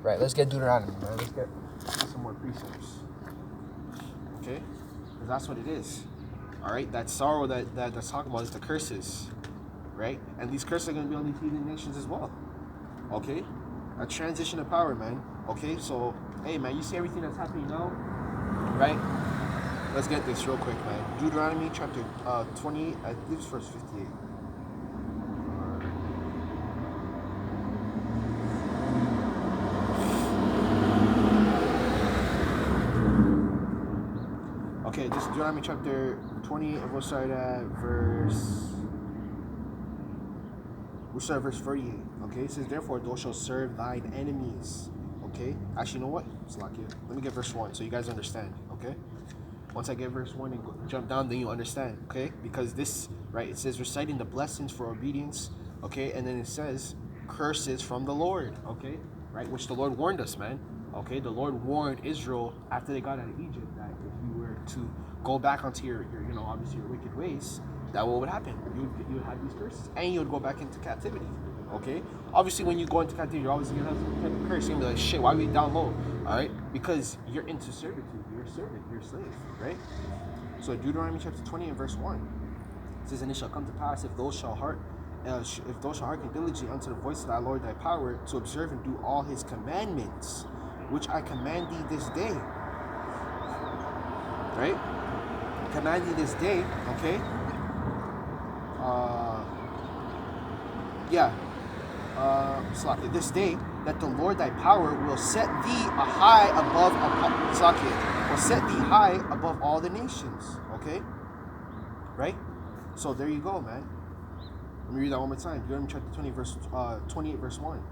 Right, let's get Deuteronomy, man. Let's get some more precepts. Okay? Because that's what it is. Alright? That sorrow that's talking about is the curses. Right? And these curses are going to be on these heathen nations as well. Okay? A transition of power, man. Okay? So, hey, man, you see everything that's happening now? Right? Let's get this real quick, man. Deuteronomy chapter 20, I believe it's verse 58. Okay, this is Deuteronomy chapter 20, and we'll start at verse 38. Okay, it says, therefore thou shalt serve thine enemies. Okay, actually, you know what? It's not good. Let me get verse 1 so you guys understand. Okay, once I get verse 1 and jump down, then you understand. Okay, because this, right, it says reciting the blessings for obedience. Okay, and then it says curses from the Lord. Okay, right, which the Lord warned us, man. Okay, the Lord warned Israel after they got out of Egypt that if you were to go back onto your obviously your wicked ways, that what would happen? You would have these curses, and you would go back into captivity. Okay, obviously when you go into captivity, you're always gonna have some type of curse. You're gonna be like, shit, why are we down low? All right, because you're into servitude. You're a servant. You're a slave. Right. So Deuteronomy chapter 20 and verse 1 it says, and it shall come to pass if thou shalt hearken diligently unto the voice of thy Lord thy power to observe and do all his commandments, which I command thee this day. Right? Command thee this day, okay? This day that the Lord thy power will set thee high above all the nations. Okay? Right? So there you go, man. Let me read that one more time. Deuteronomy chapter 20, verse 28, verse 1.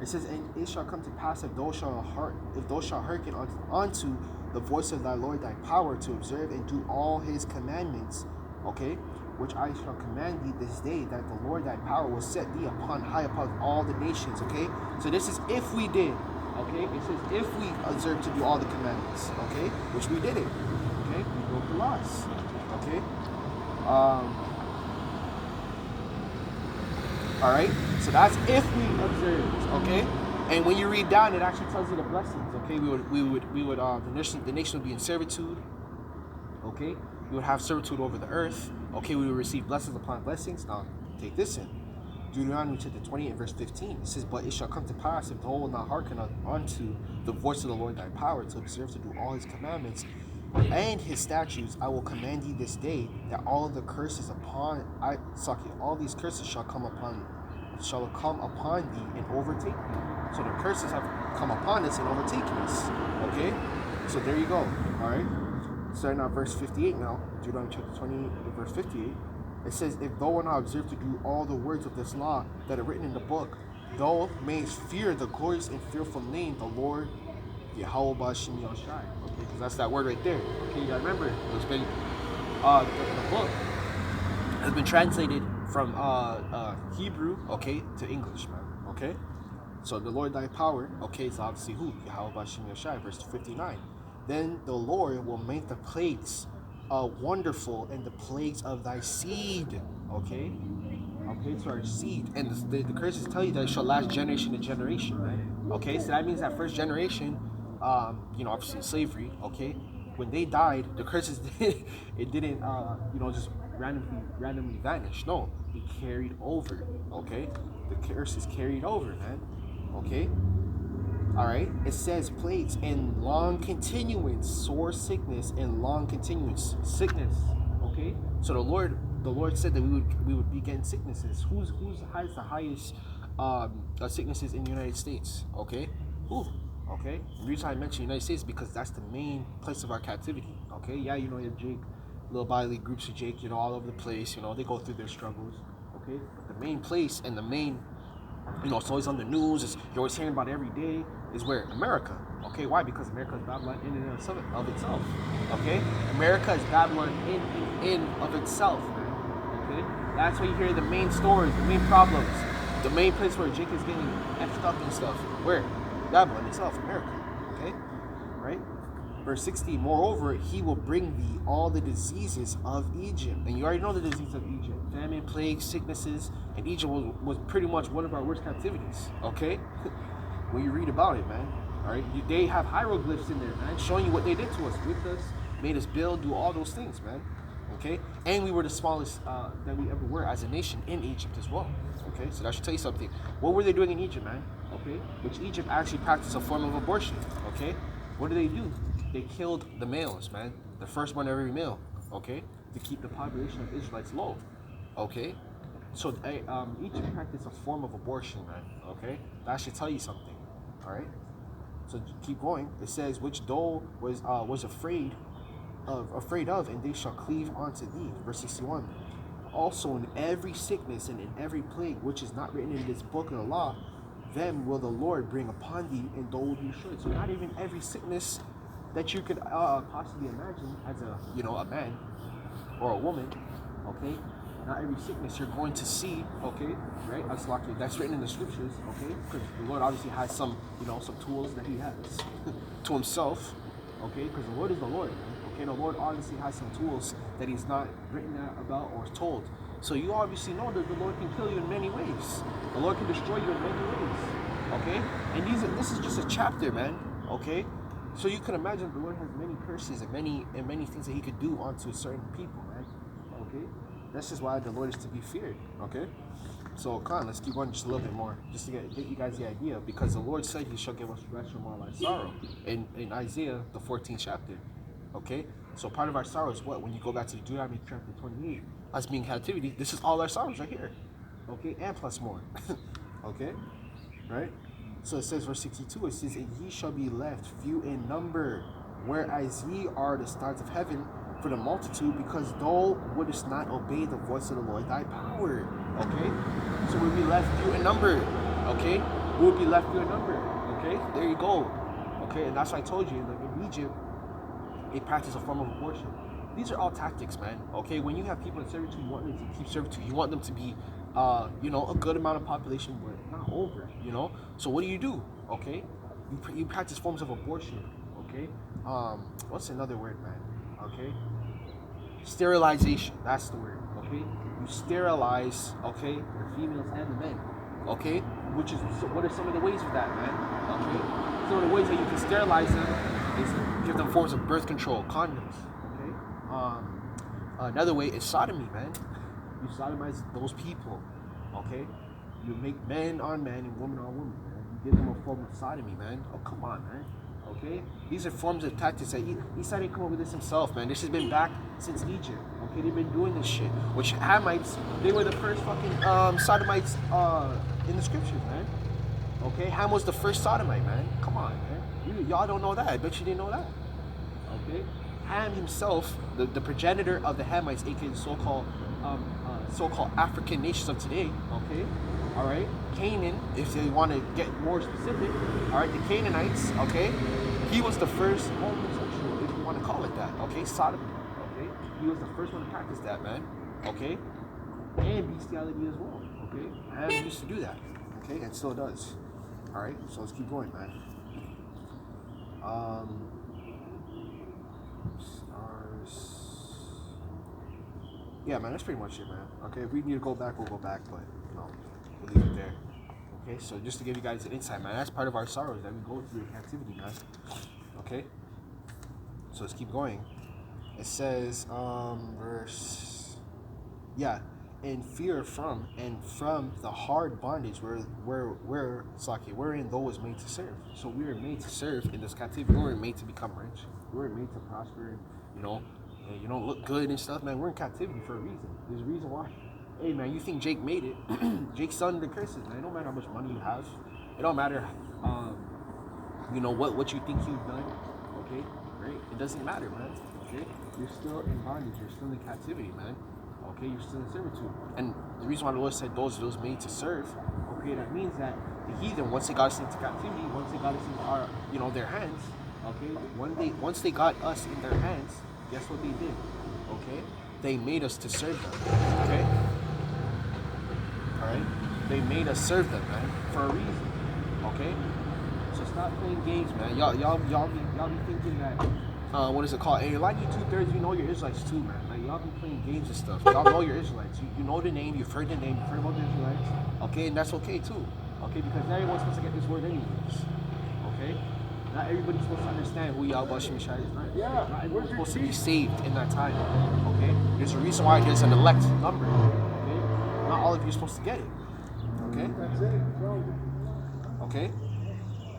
It says, and it shall come to pass if thou shalt hearken unto the voice of thy Lord thy power to observe and do all his commandments, okay, which I shall command thee this day, that the Lord thy power will set thee upon high above all the nations, okay? So this is if we did, okay? It says if we observe to do all the commandments, okay? Which we did it, okay? We broke the laws, okay? All right, so that's if we observed, okay. And when you read down, it actually tells you the blessings, okay. The nation would be in servitude, okay. We would have servitude over the earth, okay. We would receive blessings upon blessings. Now, take this in Deuteronomy chapter 20 and verse 15. It says, but it shall come to pass if thou wilt not hearken unto the voice of the Lord thy power to observe to do all his commandments and his statutes, I will command thee this day that all these curses shall come upon thee and overtake thee. So the curses have come upon us and overtaken us. Okay? So there you go. Alright? Starting at verse 58 now, Deuteronomy chapter 20, verse 58. It says, if thou wilt not observe to do all the words of this law that are written in the book, thou mayest fear the glorious and fearful name, the Lord Yahawah Sham. Okay, because that's that word right there. Okay, you gotta remember, it's been the book has been translated from Hebrew, okay, to English, man. Okay, so the Lord thy power, okay, is obviously who? Yahawah Sham, verse 59. Then the Lord will make the plagues wonderful, and the plagues of thy seed, okay. Okay, so our seed, and the curses tell you that it shall last generation to generation, right? Okay, so that means that first generation, obviously slavery, okay, when they died, the curses didn't just randomly vanish. No, it carried over. Okay, the curses carried over, man. Okay, all right. It says plagues and long continuance, sore sickness and long continuance sickness. Okay, so the Lord said that we would be getting sicknesses. Who has the highest sicknesses in the United States? Okay, who? Okay, the reason I mention the United States is because that's the main place of our captivity. Okay, yeah, you have Jake, little bodily groups of Jake, all over the place. They go through their struggles. Okay, but the main place and the main, it's always on the news. You're always hearing about it every day. Is where? America. Okay, why? Because America is Babylon in and of itself. Okay, America is Babylon in of itself. Okay, that's where you hear the main stories, the main problems, the main place where Jake is getting effed up and stuff. Where? Babylon itself, America. Okay, right? Verse 60. Moreover, he will bring thee all the diseases of Egypt, and you already know the disease of Egypt: famine, plague, sicknesses, and Egypt was pretty much one of our worst captivities. Okay. when you read about it, man. All right, they have hieroglyphs in there, man, showing you what they did to us, whipped us, made us build, do all those things, man. Okay, and we were the smallest that we ever were as a nation in Egypt as well. Okay, so that should tell you something. What were they doing in Egypt, man? Okay, which Egypt actually practiced a form of abortion. Okay, what do? They killed the males, man, the firstborn of every male. Okay, to keep the population of Israelites low. Okay, so Egypt practiced a form of abortion, man. Okay, that should tell you something. All right, so keep going. It says, which thou was afraid of, and they shall cleave unto thee. Verse 61. Also in every sickness and in every plague which is not written in this book of the law, them will the Lord bring upon thee, and those you should. So not even every sickness that you could possibly imagine as a man or a woman, okay? Not every sickness you're going to see, okay, right? That's written in the scriptures, okay? Because the Lord obviously has some tools that He has to Himself, okay? Because the Lord is the Lord, man. Okay, the Lord obviously has some tools that He's not written about or told. So you obviously know that the Lord can kill you in many ways. The Lord can destroy you in many ways, okay? And this is just a chapter, man, okay? So you can imagine the Lord has many curses and many things that He could do onto certain people, man, okay? That's just why the Lord is to be feared, okay? So come on, let's keep going just a little bit more, just to get you guys the idea, because the Lord said He shall give us rest from all our sorrow in Isaiah, the 14th chapter, okay? So part of our sorrow is what? When you go back to Deuteronomy chapter 28, us being in captivity, this is all our sorrows right here, okay? And plus more, okay? Right? So it says, verse 62, it says, and ye shall be left few in number, whereas ye are the stars of heaven for the multitude, because thou wouldest not obey the voice of the Lord thy power. Okay? So we'll be left few in number. Okay? We'll be left few in number. Okay? There you go. Okay? And that's why I told you, like in Egypt, they practice a form of abortion. These are all tactics, man. Okay? When you have people in servitude, you want them to keep servitude. You want them to be, a good amount of population, but not over, So what do? Okay? You practice forms of abortion. Okay? What's another word, man? Okay? Sterilization. That's the word. Okay? You sterilize, okay, the females and the men. Okay? What are some of the ways of that, man? Okay? Some of the ways that you can sterilize them is give them forms of birth control, condoms. Okay? Another way is sodomy, man. You sodomize those people. Okay? You make man on man and woman on woman, man. You give them a form of sodomy, man. Oh, come on, man. Okay? These are forms of tactics that Esau didn't come up with this himself, man. This has been back since Egypt. Okay? They've been doing this shit. Which Hamites, they were the first fucking sodomites in the scriptures, man. Okay? Ham was the first sodomite, man. Come on, man. Y'all don't know that. I bet you didn't know that. Okay? Ham himself, the progenitor of the Hamites, aka the so-called African nations of today, okay? All right? Canaan, if you want to get more specific, all right, the Canaanites, okay? He was the first homosexual, if you want to call it that, okay? Sodomy, okay? He was the first one to practice that, man, okay? And bestiality as well, okay? Ham used to do that, okay? And still does. All right? So let's keep going, man. Yeah, man, that's pretty much it, man. Okay, if we need to go back, we'll go back, but we'll leave it there. Okay, so just to give you guys an insight, man, that's part of our sorrows that we go through in captivity, man. Okay, so let's keep going. It says, in fear from the hard bondage wherein thou was made to serve. So we were made to serve in this captivity. We were made to become rich. We were made to prosper, look good and stuff, man. We're in captivity for a reason. There's a reason why. Hey, man, you think Jake made it? Jake's under the curses, man. It don't matter how much money you have. It don't matter, what you think you've done. Okay, great. It doesn't matter, man. Okay, you're still in bondage. You're still in captivity, man. Okay, you're still in servitude. And the reason why the Lord said those made to serve, okay, that means that the heathen, once they got us into captivity, once they got us into our, their hands, okay, once they got us in their hands, guess what they did? Okay? They made us to serve them. Okay? Alright? They made us serve them, man, for a reason. Okay? So stop playing games, man. Y'all be thinking that what is it called? Hey, a lot of you 2/3, you know your Israelites too, man. Like y'all be playing games and stuff. Y'all know your Israelites. You know the name, you've heard the name, you've heard about the Israelites. Okay, and that's okay too. Okay, because not everyone's supposed to get this word anyways. Okay? Not everybody's supposed to understand who Yahawashi Messiah is. Not everyone's supposed to be saved in that time. Okay? There's a reason why there's an elect number. Okay? Not all of you are supposed to get it. Okay? That's it. Okay?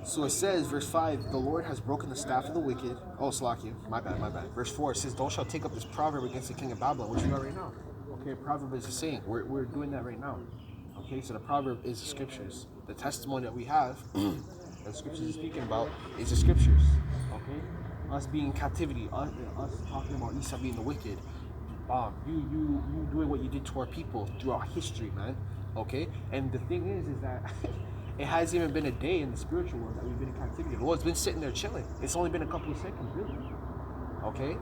So it says, verse 5, the Lord has broken the staff of the wicked. Oh, Slakia, my bad. Verse 4, it says, thou shalt take up this proverb against the king of Babylon, which we are right now. Okay, proverb is a saying. We're doing that right now. Okay, so the proverb is the scriptures. The testimony that we have, that the scriptures is speaking about, is the scriptures. Okay? Us being in captivity, us talking about Esau being the wicked. You doing what you did to our people throughout history, man. Okay? And the thing is that it hasn't even been a day in the spiritual world that we've been in captivity. The Lord's been sitting there chilling. It's only been a couple of seconds, really. Okay?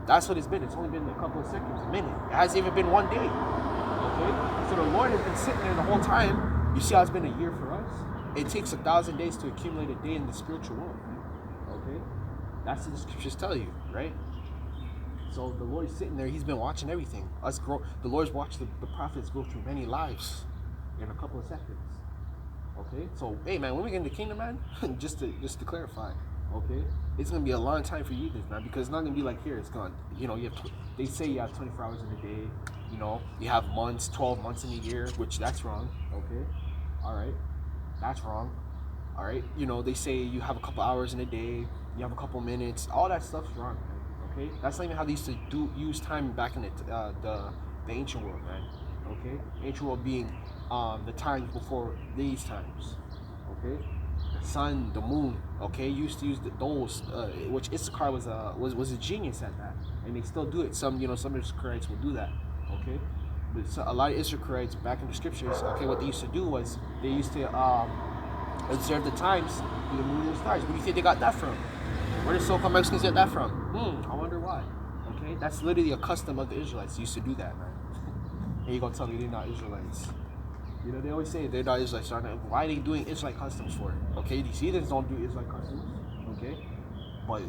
That's what it's been. It's only been a couple of seconds, a minute. It hasn't even been one day. Okay? So the Lord has been sitting there the whole time. You see how it's been a year for us? It takes 1,000 days to accumulate a day in the spiritual world. Okay? That's what the scriptures tell you, right? So the Lord's sitting there. He's been watching everything. The Lord's watched the prophets go through many lives in a couple of seconds. Okay, so hey man, when we get in the kingdom, man, just to clarify, okay, it's gonna be a long time for you, man, because it's not gonna be like here. It's gone. You know, they say you have 24 hours in a day. You know, you have months, 12 months in a year, which that's wrong. Okay, all right, that's wrong. All right, you know, they say you have a couple hours in a day, you have a couple minutes. All that stuff's wrong, man. Okay, that's not even how they used to use time back in the ancient world, man. Okay, ancient world being the times before these times. Okay, the sun, the moon. Okay, used to use those, which Issachar was a genius at that, and they still do it. Some Issacharites will do that. Okay, but a lot of Issacharites back in the scriptures. Okay, what they used to do was they used to observe the times through the moon and the stars. Where do you think they got that from? Where did so-called Mexicans get that from? I wonder why. Okay, that's literally a custom of the Israelites. They used to do that, man. And you're gonna tell me they're not Israelites? You know, they always say they're not Israelites. Why are they doing Israelite customs for? Okay, these heathens don't do Israelite customs. Okay, but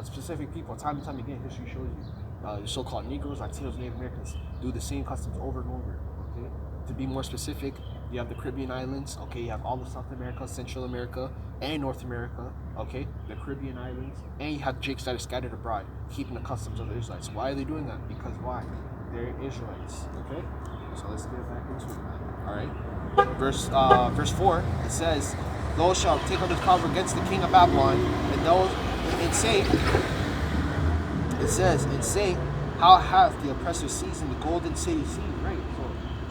specific people, time and time again, history shows you, the so-called Negroes, Latinos, Native Americans do the same customs over and over. Okay, to be more specific, you have the Caribbean islands. Okay, you have all of South America, Central America, and North America. Okay, the Caribbean islands, and you have Jakes that are scattered abroad, keeping the customs of the Israelites. Why are they doing that? Because why? They're Israelites. Okay, so let's get back into it, man. All right, verse 4. It says, "Thou shalt take up this proverb against the king of Babylon, and say, how hath the oppressor seized the golden city seen?" Right. So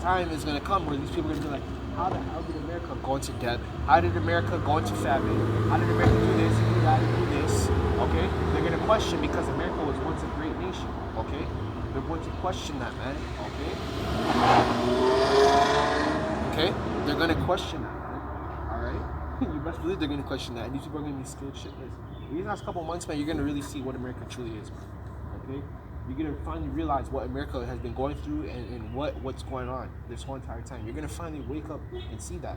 time is gonna come where these people are gonna be like, how the hell did America go into debt? How did America go into famine? How did America do this, do that, and do this? Okay, they're gonna question because America was once a great nation. Okay. They're going to question that, man. Okay? They're going to question that, man. Alright? You best believe they're going to question that. And these people are going to be scared shitless. In these last couple months, man, you're going to really see what America truly is, man. Okay? You're going to finally realize what America has been going through and what's going on this whole entire time. You're going to finally wake up and see that.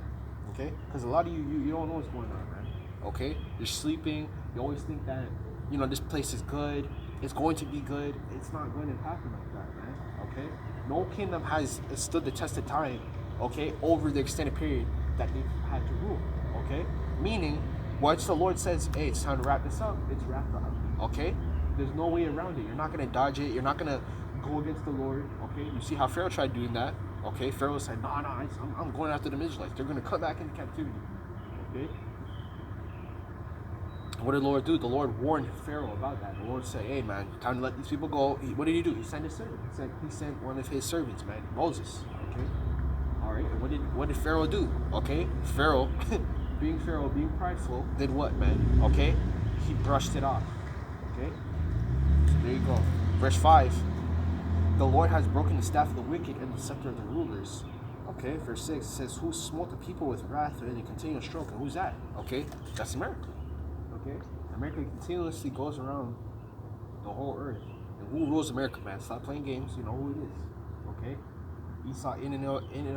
Okay? Because a lot of you don't know what's going on, man. Okay? You're sleeping. You always think that, you know, this place is good. It's going to be good. It's not going to happen like that, man. Okay? No kingdom has stood the test of time, okay, over the extended period that they've had to rule, okay? Meaning, once the Lord says, hey, it's time to wrap this up, it's wrapped up, okay? There's no way around it. You're not going to dodge it. You're not going to go against the Lord, okay? You see how Pharaoh tried doing that, okay? Pharaoh said, no, I'm going after the Israelites. They're going to come back into captivity, okay? What did the Lord do? The Lord warned Pharaoh about that. The Lord said, hey, man, time to let these people go. What did he do? He sent his servant. He sent one of his servants, man, Moses. Okay? All right? And what did Pharaoh do? Okay? Pharaoh, being prideful, did what, man? Okay? He brushed it off. Okay? So there you go. Verse 5. The Lord has broken the staff of the wicked and the scepter of the rulers. Okay? Verse 6 says, who smote the people with wrath and a continual stroke? And who's that? Okay? That's America. Okay? America continuously goes around the whole earth. And who rules America, man? Stop playing games. You know who it is. Okay? Esau in and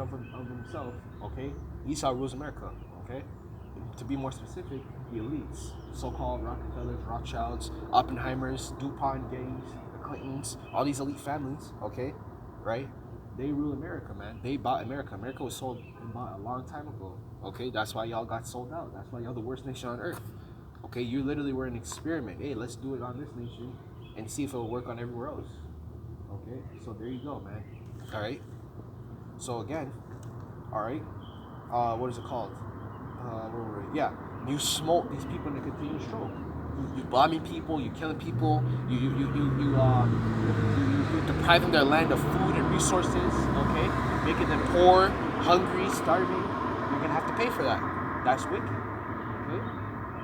of himself. Okay? Esau rules America. Okay? To be more specific, the elites. So-called Rockefellers, Rothschilds, Oppenheimers, DuPont, Gettys, the Clintons, all these elite families. Okay? Right? They rule America, man. They bought America. America was sold and bought a long time ago. Okay, that's why y'all got sold out. That's why y'all the worst nation on earth. Okay, you literally were an experiment. Hey, let's do it on this nation and see if it'll work on everywhere else. Okay, so there you go, man. All right. So again, all right. What is it called? Yeah, you smoke these people in a continuous stroke. You bombing people, you killing people, you depriving their land of food and resources. Okay, making them poor, hungry, starving. You're gonna have to pay for that. That's wicked. Okay,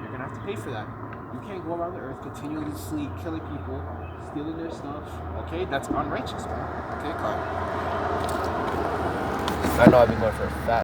you're gonna have to pay for that. You can't go around the earth continuously killing people, stealing their stuff. Okay, that's unrighteous, man. Okay, Carl. I know I've been going for a fat